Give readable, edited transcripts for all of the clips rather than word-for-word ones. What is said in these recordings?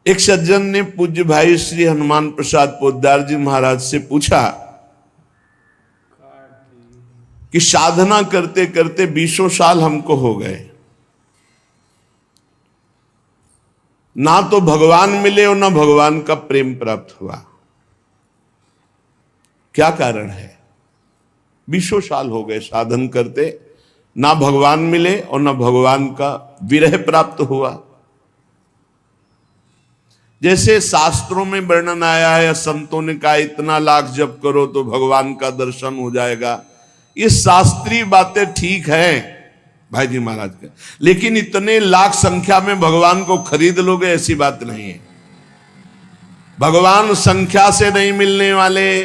एक सज्जन ने पूज्य भाई श्री हनुमान प्रसाद पोद्दार जी महाराज से पूछा कि साधना करते करते 20 साल हमको हो गए, ना तो भगवान मिले और ना भगवान का प्रेम प्राप्त हुआ, क्या कारण है? 20 साल हो गए साधन करते, ना भगवान मिले और ना भगवान का विरह प्राप्त हुआ। जैसे शास्त्रों में वर्णन आया है, संतों ने कहा इतना लाख जप करो तो भगवान का दर्शन हो जाएगा। ये शास्त्रीय बातें ठीक है भाई जी महाराज के, लेकिन इतने लाख संख्या में भगवान को खरीद लोगे ऐसी बात नहीं है। भगवान संख्या से नहीं मिलने वाले,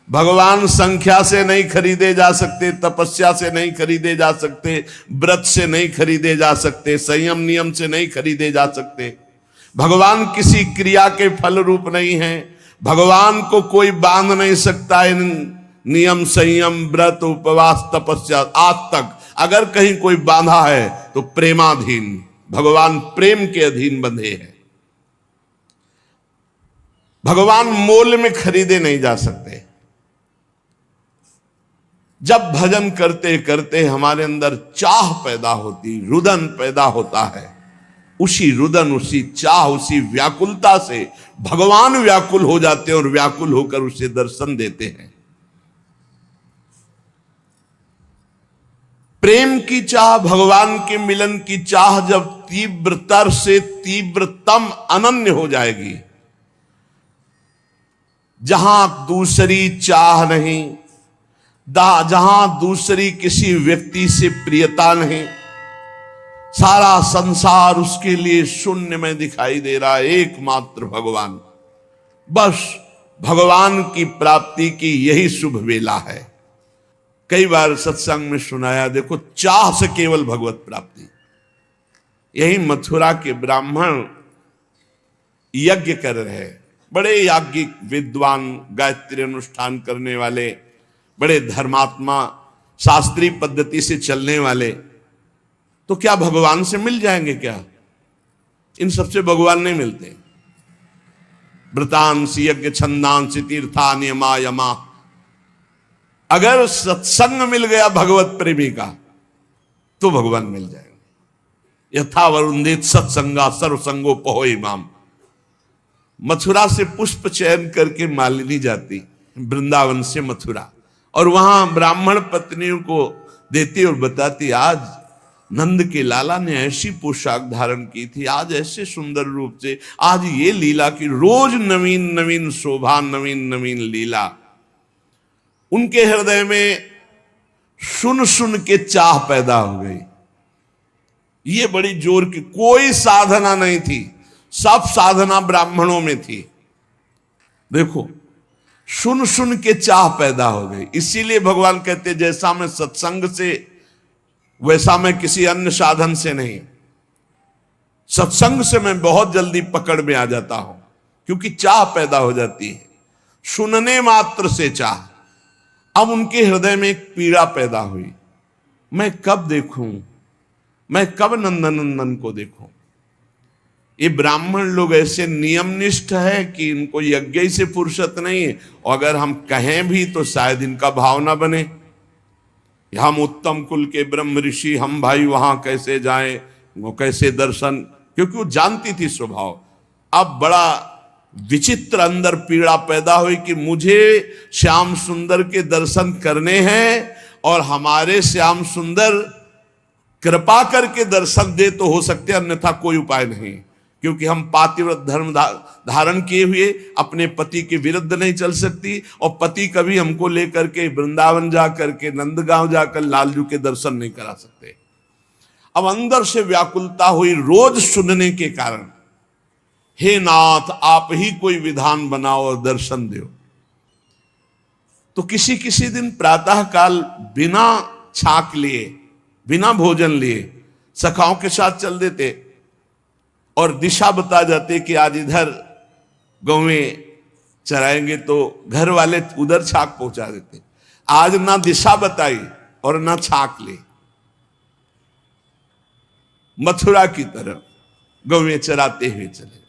भगवान संख्या से नहीं खरीदे जा सकते, तपस्या से नहीं खरीदे जा सकते, व्रत से नहीं खरीदे जा सकते, संयम नियम से नहीं खरीदे जा सकते। भगवान किसी क्रिया के फल रूप नहीं है। भगवान को कोई बांध नहीं सकता इन नियम संयम व्रत उपवास तपस्या। आज तक अगर कहीं कोई बांधा है तो प्रेमाधीन, भगवान प्रेम के अधीन बंधे हैं। भगवान मोल में खरीदे नहीं जा सकते। जब भजन करते करते हमारे अंदर चाह पैदा होती, रुदन पैदा होता है, उसी रुदन उसी चाह उसी व्याकुलता से भगवान व्याकुल हो जाते हैं और व्याकुल होकर उसे दर्शन देते हैं। प्रेम की चाह, भगवान के मिलन की चाह जब तीव्रतर से तीव्रतम अनन्य हो जाएगी, जहां दूसरी चाह नहीं, जहां दूसरी किसी व्यक्ति से प्रियता नहीं, सारा संसार उसके लिए शून्य में दिखाई दे रहा है, एकमात्र भगवान। बस भगवान की प्राप्ति की यही शुभ वेला है। कई बार सत्संग में सुनाया, देखो चाह से केवल भगवत प्राप्ति। यही मथुरा के ब्राह्मण यज्ञ कर रहे हैं, बड़े याज्ञिक विद्वान, गायत्री अनुष्ठान करने वाले, बड़े धर्मात्मा, शास्त्रीय पद्धति से चलने वाले, तो क्या भगवान से मिल जाएंगे क्या? इन सबसे भगवान नहीं मिलते। व्रतांसि यज्ञ छंदांसि तीर्था नियमा यमा। अगर सत्संग मिल गया भगवत प्रेमी का तो भगवान मिल जाएंगे। यथा वरुंदित सत्संगा सर्वसंगो पहो इमाम। मथुरा से पुष्प चयन करके मालिनी जाती वृंदावन से मथुरा, और वहां ब्राह्मण पत्नियों को देती और बताती, आज नंद के लाला ने ऐसी पोशाक धारण की थी, आज ऐसे सुंदर रूप से, आज ये लीला की, रोज नवीन नवीन शोभा, नवीन नवीन लीला। उनके हृदय में सुन सुन के चाह पैदा हो गई। ये बड़ी जोर की, कोई साधना नहीं थी, सब साधना ब्राह्मणों में थी। देखो सुन सुन के चाह पैदा हो गई। इसीलिए भगवान कहते, जैसा मैं सत्संग से वैसा मैं किसी अन्य साधन से नहीं। सत्संग से मैं बहुत जल्दी पकड़ में आ जाता हूं, क्योंकि चाह पैदा हो जाती है, सुनने मात्र से चाह। अब उनके हृदय में एक पीड़ा पैदा हुई, मैं कब देखूं, मैं कब नंदनंदन को देखूं। ये ब्राह्मण लोग ऐसे नियमनिष्ठ है कि इनको यज्ञ से फुर्सत नहीं है, और अगर हम कहें भी तो शायद इनका भाव ना बने। हम उत्तम कुल के ब्रह्म ऋषि, हम भाई वहां कैसे जाएं, वो कैसे दर्शन, क्योंकि वो जानती थी स्वभाव। अब बड़ा विचित्र अंदर पीड़ा पैदा हुई कि मुझे श्याम सुंदर के दर्शन करने हैं, और हमारे श्याम सुंदर कृपा करके दर्शन दे तो हो सकते, अन्यथा कोई उपाय नहीं। क्योंकि हम पातिव्रत धर्म धारण किए हुए अपने पति के विरुद्ध नहीं चल सकती, और पति कभी हमको लेकर के वृंदावन जा करके, नंदगांव जाकर लालजू के दर्शन नहीं करा सकते। अब अंदर से व्याकुलता हुई रोज सुनने के कारण, हे नाथ आप ही कोई विधान बनाओ और दर्शन दो। तो किसी किसी दिन प्रातः काल बिना छाक लिए, बिना भोजन लिए सखाओं के साथ चल देते और दिशा बता जाते कि आज इधर गौवें चराएंगे, तो घर वाले उधर छाक पहुंचा देते। आज ना दिशा बताई और ना छाक ले, मथुरा की तरफ गौवें चराते हुए चले।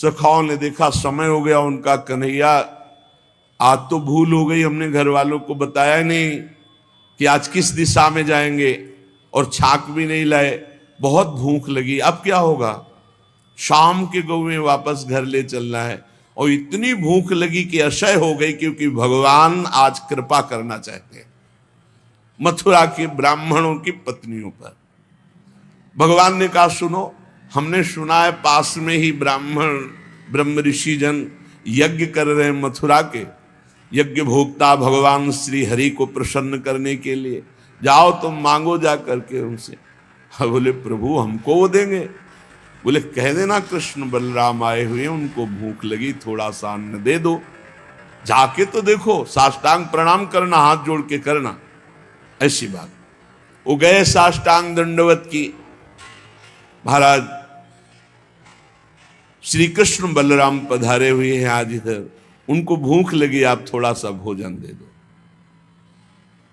सखाओं ने देखा समय हो गया उनका, कन्हैया आज तो भूल हो गई, हमने घर वालों को बताया नहीं कि आज किस दिशा में जाएंगे, और छाक भी नहीं लाए, बहुत भूख लगी, अब क्या होगा, शाम के गौ में वापस घर ले चलना है। और इतनी भूख लगी कि असह्य हो गई, क्योंकि भगवान आज कृपा करना चाहते हैं मथुरा के ब्राह्मणों की पत्नियों पर। भगवान ने कहा सुनो, हमने सुना है पास में ही ब्राह्मण ब्रह्म ऋषि जन यज्ञ कर रहे हैं मथुरा के, यज्ञ भोक्ता भगवान श्री हरि को प्रसन्न करने के लिए, जाओ तुम मांगो जा करके उनसे। बोले प्रभु हमको वो देंगे? बोले कह देना कृष्ण बलराम आए हुए, उनको भूख लगी, थोड़ा सा अन्न दे दो, जाके तो देखो, साष्टांग प्रणाम करना, हाथ जोड़ के करना। ऐसी बात, वो गए साष्टांग दंडवत की, महाराज श्री कृष्ण बलराम पधारे हुए हैं आज इधर, उनको भूख लगी, आप थोड़ा सा भोजन दे दो।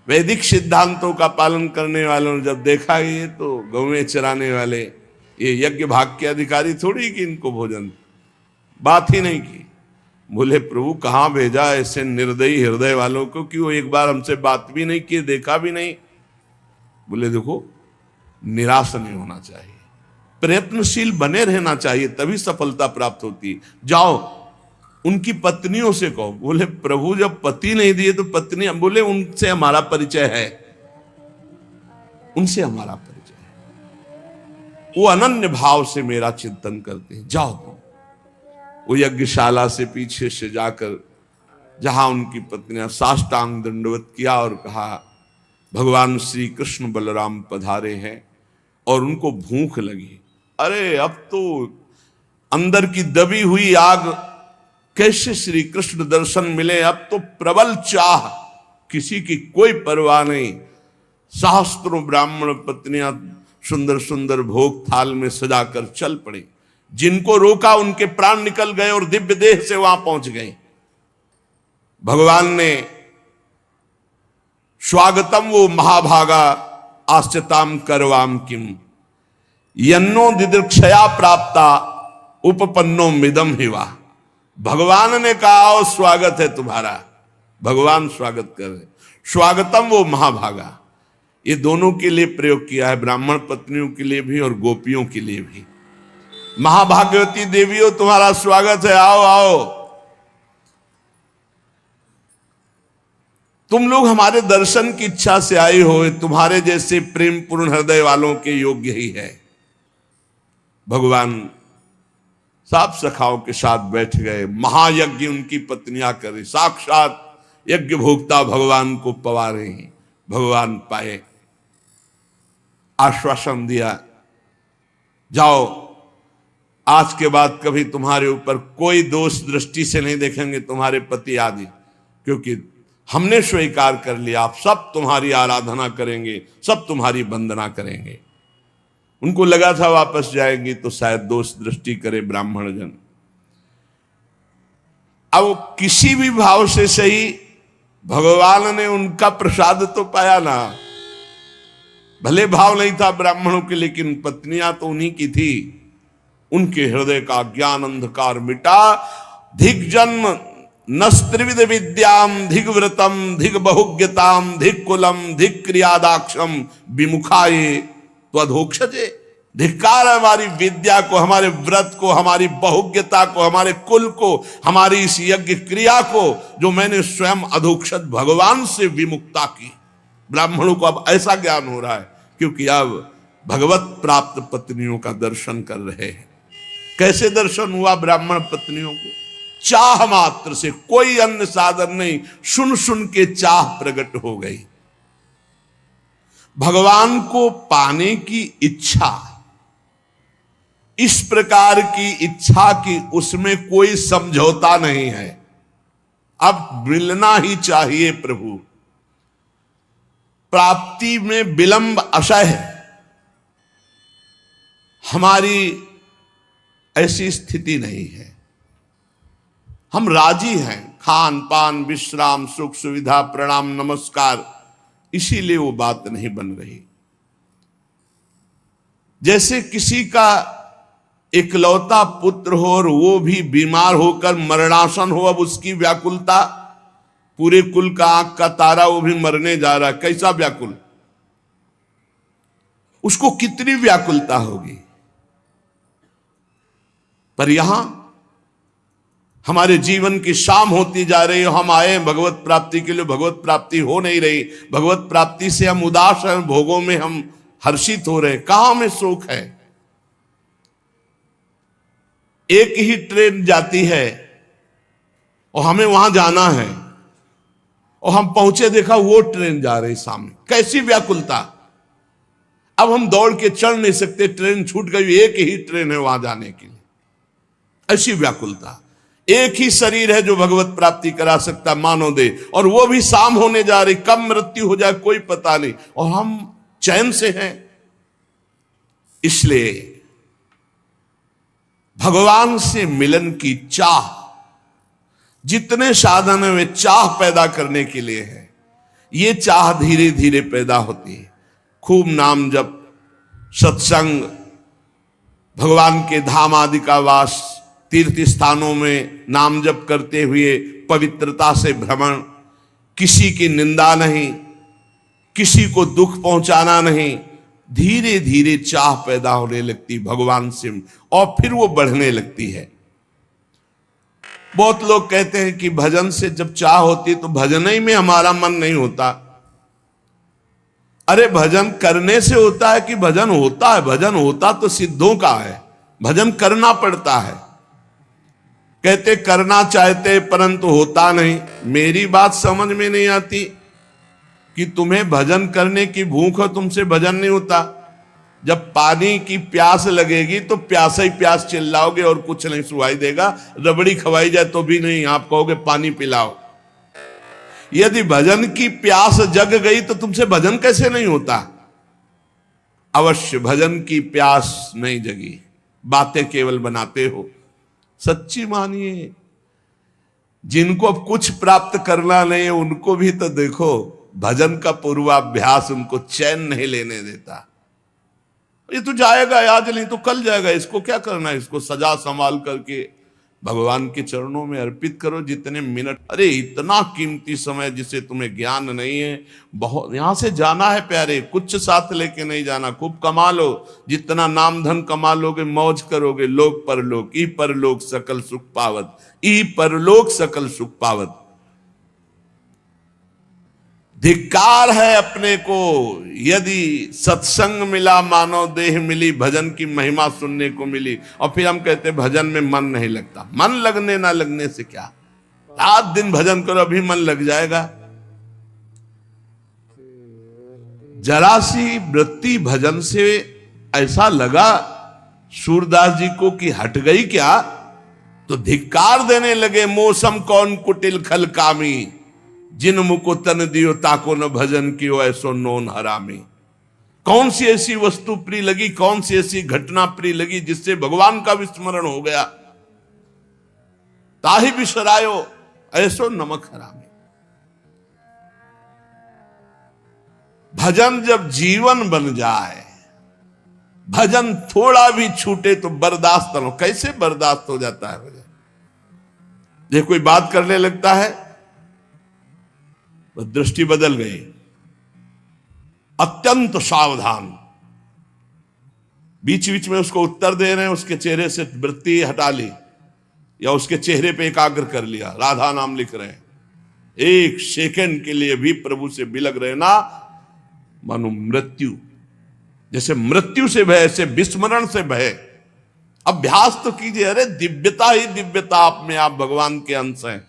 वैदिक सिद्धांतों का पालन करने वालों ने जब देखा ये तो गौएं चराने वाले, ये यज्ञ भाग के अधिकारी थोड़ी कि इनको भोजन, बात ही नहीं की। बोले प्रभु कहां भेजा ऐसे निर्दयी हृदय वालों को कि वो एक बार हमसे बात भी नहीं की, देखा भी नहीं। बोले देखो निराश नहीं होना चाहिए, प्रयत्नशील बने रहना चाहिए, तभी सफलता प्राप्त होती है। जाओ उनकी पत्नियों से कहो। बोले प्रभु जब पति नहीं दिए तो पत्नी, बोले उनसे हमारा परिचय है, उनसे हमारा परिचय है, वो अनन्य भाव से मेरा चिंतन करते हैं, जाओ तुम। वो यज्ञशाला से पीछे से जाकर जहां उनकी पत्नियां साष्टांग दंडवत किया और कहा भगवान श्री कृष्ण बलराम पधारे हैं और उनको भूख लगी। अरे अब तो अंदर की दबी हुई आग, कैसे श्री कृष्ण दर्शन मिले, अब तो प्रबल चाह, किसी की कोई परवाह नहीं। सहस्त्रों ब्राह्मण पत्नियां सुंदर सुंदर भोग थाल में सजाकर चल पड़ी, जिनको रोका उनके प्राण निकल गए और दिव्य देह से वहां पहुंच गए। भगवान ने स्वागतम वो महाभागा आस्यताम करवाम किम यन्नो दिदृक्षया प्राप्ता उपपन्नो मिदम हिवा। भगवान ने कहा और स्वागत है तुम्हारा, भगवान स्वागत कर रहे। स्वागतम वो महाभागा, ये दोनों के लिए प्रयोग किया है, ब्राह्मण पत्नियों के लिए भी और गोपियों के लिए भी। महाभाग्यवती देवियों तुम्हारा स्वागत है, आओ आओ, तुम लोग हमारे दर्शन की इच्छा से आए हो, तुम्हारे जैसे प्रेम पूर्ण हृदय वालों के योग्य ही है। भगवान सात सखाओं के साथ बैठ गए, महायज्ञ उनकी पत्नियां करे, साक्षात यज्ञ भोक्ता भगवान को पवा रहे हैं। भगवान पाए, आश्वासन दिया, जाओ आज के बाद कभी तुम्हारे ऊपर कोई दोष दृष्टि से नहीं देखेंगे तुम्हारे पति आदि, क्योंकि हमने स्वीकार कर लिया, आप सब तुम्हारी आराधना करेंगे, सब तुम्हारी वंदना करेंगे। उनको लगा था वापस जाएंगी तो शायद दोष दृष्टि करे ब्राह्मण जन। अब किसी भी भाव से सही भगवान ने उनका प्रसाद तो पाया ना, भले भाव नहीं था ब्राह्मणों के, लेकिन पत्नियां तो उन्हीं की थी। उनके हृदय का ज्ञान अंधकार मिटा। धिग्जन्म नस्त्रिविध विद्याम धिग्व्रतम धिग बहुज्ञताम धिग कुलम धिग क्रियादाक्षम विमुखाये त्वधोक्षजे। धिक्कार हमारी विद्या को, हमारे व्रत को, हमारी बहुज्ञता को, हमारे कुल को, हमारी इस यज्ञ क्रिया को जो मैंने स्वयं अधोक्षज भगवान से विमुक्ता की। ब्राह्मणों को अब ऐसा ज्ञान हो रहा है क्योंकि अब भगवत प्राप्त पत्नियों का दर्शन कर रहे हैं। कैसे दर्शन हुआ ब्राह्मण पत्नियों को? चाह मात्र से, कोई अन्य साधन नहीं, सुन सुन के चाह प्रकट हो गई। भगवान को पाने की इच्छा, इस प्रकार की इच्छा की उसमें कोई समझौता नहीं है। अब मिलना ही चाहिए प्रभु, प्राप्ति में विलंब असह्य। हमारी ऐसी स्थिति नहीं है, हम राजी हैं, खान पान विश्राम सुख सुविधा प्रणाम नमस्कार, इसीलिए वो बात नहीं बन रही। जैसे किसी का इकलौता पुत्र हो और वो भी बीमार होकर मरणासन हो, अब उसकी व्याकुलता, पूरे कुल का आंख का तारा वो भी मरने जा रहा है, कैसा व्याकुल, उसको कितनी व्याकुलता होगी। पर यहां हमारे जीवन की शाम होती जा रही है, हम आए भगवत प्राप्ति के लिए, भगवत प्राप्ति हो नहीं रही, भगवत प्राप्ति से हम उदास हैं, भोगों में हम हर्षित हो रहे, कहां में सुख है। एक ही ट्रेन जाती है और हमें वहां जाना है, और हम पहुंचे, देखा वो ट्रेन जा रही सामने, कैसी व्याकुलता। अब हम दौड़ के चढ़ नहीं सकते, ट्रेन छूट गई, एक ही ट्रेन है वहां जाने के लिए, ऐसी व्याकुलता। एक ही शरीर है जो भगवत प्राप्ति करा सकता मानव दे, और वो भी शाम होने जा रही, कब मृत्यु हो जाए कोई पता नहीं, और हम चैन से हैं। इसलिए भगवान से मिलन की चाह, जितने साधन है वे चाह पैदा करने के लिए है। ये चाह धीरे धीरे पैदा होती है, खूब नाम जप, सत्संग, भगवान के धाम आदि का वास, तीर्थ स्थानों में नाम जप करते हुए पवित्रता से भ्रमण, किसी की निंदा नहीं, किसी को दुख पहुंचाना नहीं, धीरे धीरे चाह पैदा होने लगती भगवान से, और फिर वो बढ़ने लगती है। बहुत लोग कहते हैं कि भजन से जब चाह होती तो भजन ही में हमारा मन नहीं होता। अरे भजन करने से होता है कि भजन होता है? भजन होता तो सिद्धों का है, भजन करना पड़ता है। कहते करना चाहते परंतु होता नहीं। मेरी बात समझ में नहीं आती कि तुम्हें भजन करने की भूख हो, तुमसे भजन नहीं होता। जब पानी की प्यास लगेगी तो प्यासा ही प्यास चिल्लाओगे और कुछ नहीं सुनाई देगा, रबड़ी खवाई जाए तो भी नहीं, आप कहोगे पानी पिलाओ। यदि भजन की प्यास जग गई तो तुमसे भजन कैसे नहीं होता? अवश्य भजन की प्यास नहीं जगी, बातें केवल बनाते हो। सच्ची मानिए, जिनको अब कुछ प्राप्त करना नहीं है उनको भी तो देखो, भजन का पूर्वाभ्यास उनको चैन नहीं लेने देता। ये तो जाएगा, आज नहीं तो कल जाएगा, इसको क्या करना है, इसको सजा संभाल करके भगवान के चरणों में अर्पित करो जितने मिनट। अरे इतना कीमती समय जिसे तुम्हें ज्ञान नहीं है, बहुत यहां से जाना है प्यारे, कुछ साथ लेके नहीं जाना। खूब कमा लो, जितना नाम धन कमा लोगे मौज करोगे, लोक परलोक, ई परलोक सकल सुख पावत, ई परलोक सकल सुख पावत। धिक्कार है अपने को यदि सत्संग मिला, मानव देह मिली, भजन की महिमा सुनने को मिली, और फिर हम कहते भजन में मन नहीं लगता। मन लगने ना लगने से क्या, रात दिन भजन करो अभी मन लग जाएगा। जरा सी वृत्ति भजन से ऐसा लगा सूरदास जी को कि हट गई क्या, तो धिक्कार देने लगे। मौसम कौन कुटिल खल कामी, जिन मुको तन दियो ताको न भजन कियो ऐसो नोन हरामी। कौन सी ऐसी वस्तु प्रिय लगी, कौन सी ऐसी घटना प्रिय लगी जिससे भगवान का विस्मरण हो गया? ताहि बिसरायो ऐसो नमक हरामी। भजन जब जीवन बन जाए, भजन थोड़ा भी छूटे तो बर्दाश्त न हो। कैसे बर्दाश्त हो जाता है भजन? ये कोई बात करने लगता है, दृष्टि बदल गई, अत्यंत सावधान, बीच बीच में उसको उत्तर दे रहे हैं, उसके चेहरे से वृत्ति हटा ली या उसके चेहरे पे एकाग्र कर लिया, राधा नाम लिख रहे हैं, एक सेकंड के लिए भी प्रभु से बिलग रहे ना, मानो मृत्यु, जैसे मृत्यु से भय, ऐसे विस्मरण से भय। अभ्यास तो कीजिए। अरे दिव्यता ही दिव्यता, आप में आप भगवान के अंश हैं।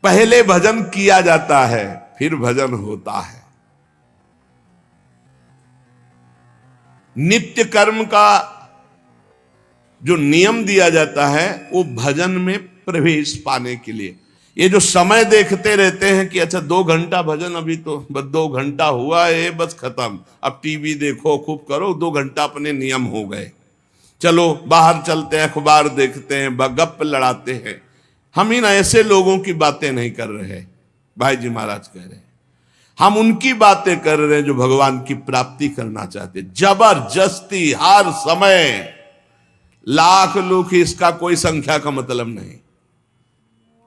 पहले भजन किया जाता है, फिर भजन होता है। नित्य कर्म का जो नियम दिया जाता है वो भजन में प्रवेश पाने के लिए। ये जो समय देखते रहते हैं कि अच्छा 2 घंटा भजन, अभी तो बस 2 घंटा हुआ है, बस खत्म, अब टीवी देखो खूब करो, 2 घंटा अपने नियम हो गए, चलो बाहर चलते हैं, अखबार देखते हैं, गप लड़ाते हैं। हम इन ऐसे लोगों की बातें नहीं कर रहे, भाई जी महाराज कह रहे हैं। हम उनकी बातें कर रहे हैं जो भगवान की प्राप्ति करना चाहते। जबरदस्ती हर समय लाख लोग, इसका कोई संख्या का मतलब नहीं।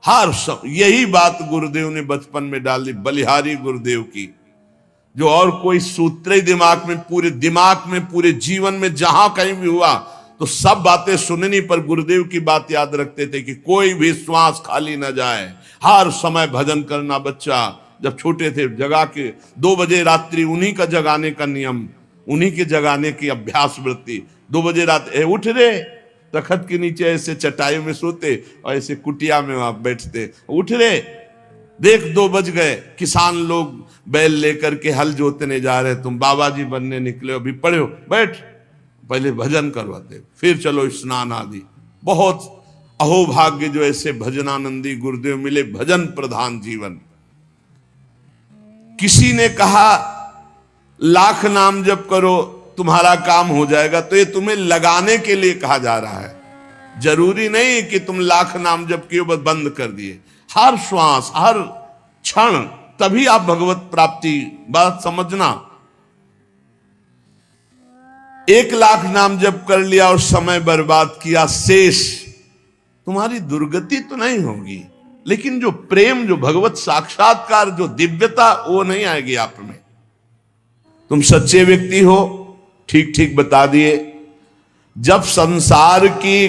हर समय यही बात गुरुदेव ने बचपन में डाल दी, बलिहारी गुरुदेव की, जो और कोई सूत्र ही दिमाग में पूरे जीवन में जहां कहीं भी हुआ तो सब बातें सुननी, पर गुरुदेव की बात याद रखते थे कि कोई भी श्वास खाली ना जाए, हर समय भजन करना। बच्चा जब छोटे थे जगा के 2 बजे रात्रि उन्हीं का जगाने का नियम, उन्हीं के जगाने की अभ्यास वृत्ति। 2 बजे रात उठ रे, तखत के नीचे ऐसे चटाई में सोते और ऐसे कुटिया में आप बैठते, उठ रे देख 2 बज गए, किसान लोग बैल लेकर के हल जोतने जा रहे, तुम बाबा जी बनने निकले, अभी पढ़े हो, बैठ, पहले भजन करवाते, फिर चलो स्नान आदि। बहुत अहोभाग्य जो ऐसे भजनानंदी गुरुदेव मिले, भजन प्रधान जीवन। किसी ने कहा लाख नाम जप करो तुम्हारा काम हो जाएगा, तो ये तुम्हें लगाने के लिए कहा जा रहा है। जरूरी नहीं कि तुम लाख नाम जप किए बस बंद कर दिए। हर श्वास, हर क्षण, तभी आप भगवत प्राप्ति। बात समझना, 1 लाख नाम जप कर लिया और समय बर्बाद किया, शेष तुम्हारी दुर्गति तो नहीं होगी, लेकिन जो प्रेम, जो भगवत साक्षात्कार, जो दिव्यता, वो नहीं आएगी आप में। तुम सच्चे व्यक्ति हो, ठीक ठीक बता दिए। जब संसार की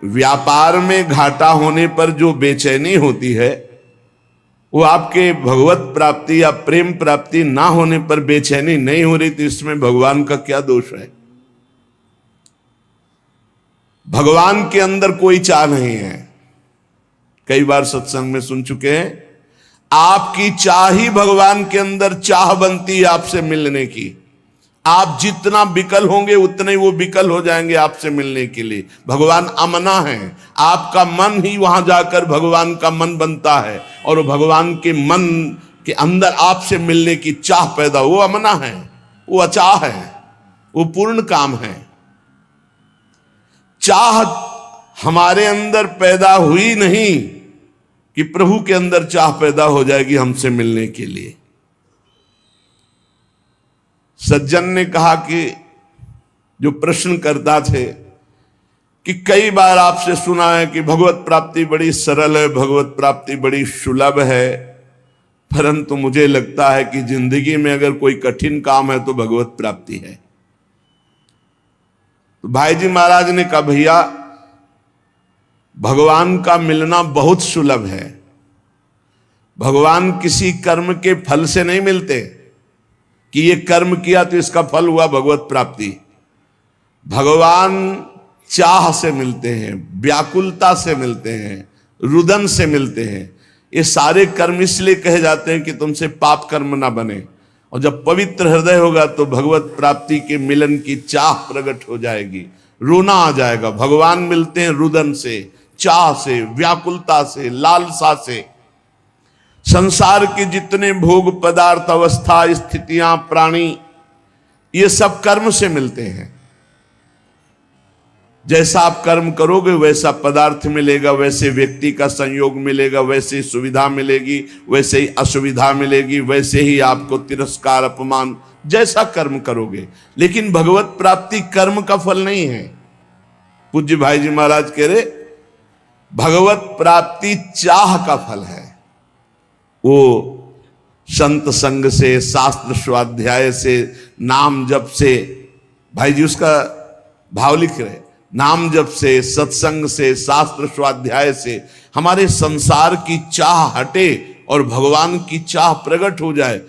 व्यापार में घाटा होने पर जो बेचैनी होती है, वो आपके भगवत प्राप्ति या प्रेम प्राप्ति ना होने पर बेचैनी नहीं हो रही, तो इसमें भगवान का क्या दोष है? भगवान के अंदर कोई चाह नहीं है। कई बार सत्संग में सुन चुके हैं, आपकी चाह ही भगवान के अंदर चाह बनती है आपसे मिलने की। आप जितना विकल होंगे उतने ही वो विकल हो जाएंगे आपसे मिलने के लिए। भगवान अमना है, आपका मन ही वहां जाकर भगवान का मन बनता है, और भगवान के मन के अंदर आपसे मिलने की चाह पैदा, वो अमना है, वो अचाह है, वो पूर्ण काम है। चाह हमारे अंदर पैदा हुई नहीं कि प्रभु के अंदर चाह पैदा हो जाएगी हमसे मिलने के लिए। सज्जन ने कहा कि जो प्रश्न करता थे कि कई बार आपसे सुना है कि भगवत प्राप्ति बड़ी सरल है, भगवत प्राप्ति बड़ी सुलभ है, परंतु मुझे लगता है कि जिंदगी में अगर कोई कठिन काम है तो भगवत प्राप्ति है। तो भाई जी महाराज ने कहा, भैया भगवान का मिलना बहुत सुलभ है। भगवान किसी कर्म के फल से नहीं मिलते कि ये कर्म किया तो इसका फल हुआ भगवत प्राप्ति। भगवान चाह से मिलते हैं, व्याकुलता से मिलते हैं, रुदन से मिलते हैं। ये सारे कर्म इसलिए कहे जाते हैं कि तुमसे पाप कर्म ना बने, और जब पवित्र हृदय होगा तो भगवत प्राप्ति के मिलन की चाह प्रकट हो जाएगी, रोना आ जाएगा। भगवान मिलते हैं रुदन से, चाह से, व्याकुलता से, लालसा से। संसार के जितने भोग पदार्थ, अवस्था, स्थितियां, प्राणी, ये सब कर्म से मिलते हैं। जैसा आप कर्म करोगे वैसा पदार्थ मिलेगा, वैसे व्यक्ति का संयोग मिलेगा, वैसे सुविधा मिलेगी, वैसे ही असुविधा मिलेगी, वैसे ही आपको तिरस्कार, अपमान, जैसा कर्म करोगे। लेकिन भगवत प्राप्ति कर्म का फल नहीं है। पूज्य भाई जी महाराज कह रहे भगवत प्राप्ति चाह का फल है। वो संत संग से, शास्त्र स्वाध्याय से, नाम जप से, भाई जी उसका भाव लिख रहे, नाम जप से, सत्संग से, शास्त्र स्वाध्याय से हमारे संसार की चाह हटे और भगवान की चाह प्रकट हो जाए।